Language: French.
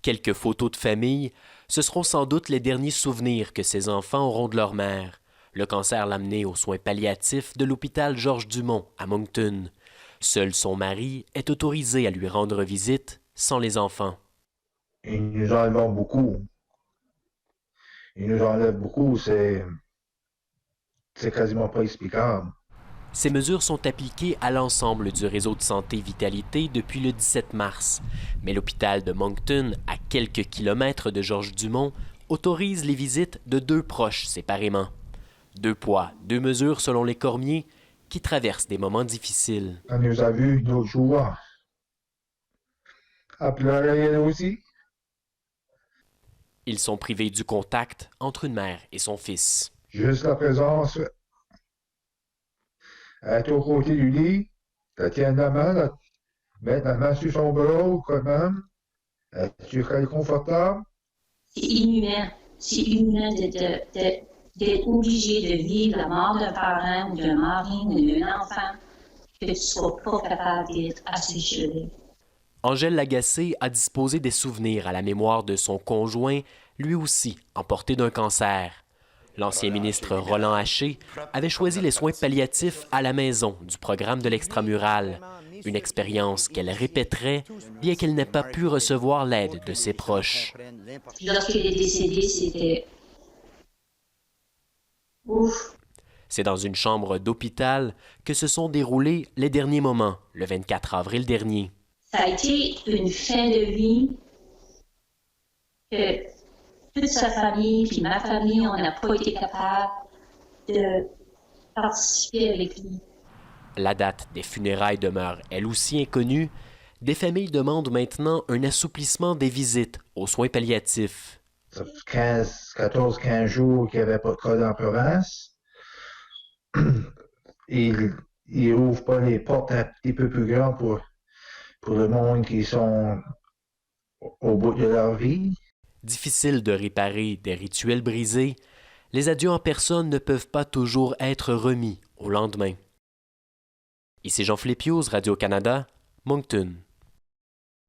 Quelques photos de famille, ce seront sans doute les derniers souvenirs que ces enfants auront de leur mère. Le cancer l'a amenée aux soins palliatifs de l'hôpital Georges-Dumont à Moncton. Seul son mari est autorisé à lui rendre visite sans les enfants. Ils nous enlèvent beaucoup. Ils nous enlèvent beaucoup, c'est quasiment pas explicable. Ces mesures sont appliquées à l'ensemble du réseau de santé Vitalité depuis le 17 mars. Mais l'hôpital de Moncton, à quelques kilomètres de Georges-Dumont, autorise les visites de 2 proches séparément. 2 poids, 2 mesures selon les Cormier, qui traversent des moments difficiles. On nous a vus l'autre jour. À pleurer elle aussi. Ils sont privés du contact entre une mère et son fils. Juste la présence. Elle est au côté du lit. Elle tient la main, elle met la main sur son bras quand même. Tu es confortable. C'est inhumain. C'est inhumain d'être obligé de vivre la mort d'un parent ou d'un mari ou d'un enfant que tu ne sois pas capable d'être achevé. Angèle Lagacé a disposé des souvenirs à la mémoire de son conjoint, lui aussi emporté d'un cancer. L'ancien ministre Roland Haché avait choisi les soins palliatifs à la maison du programme de l'Extramural, une expérience qu'elle répéterait bien qu'elle n'ait pas pu recevoir l'aide de ses proches. Lorsqu'il est décédé, c'était ouf. C'est dans une chambre d'hôpital que se sont déroulés les derniers moments, le 24 avril dernier. Ça a été une fin de vie que toute sa famille, puis ma famille, on n'a pas été capable de participer avec lui. La date des funérailles demeure elle aussi inconnue. Des familles demandent maintenant un assouplissement des visites aux soins palliatifs. Ça fait 14-15 jours qu'il n'y avait pas de cas dans la province. Ils n'ouvrent pas les portes un petit peu plus grandes pour le monde qui sont au bout de leur vie. Difficile de réparer des rituels brisés, les adieux en personne ne peuvent pas toujours être remis au lendemain. Ici Jean-Philippe Hughes, Radio-Canada, Moncton.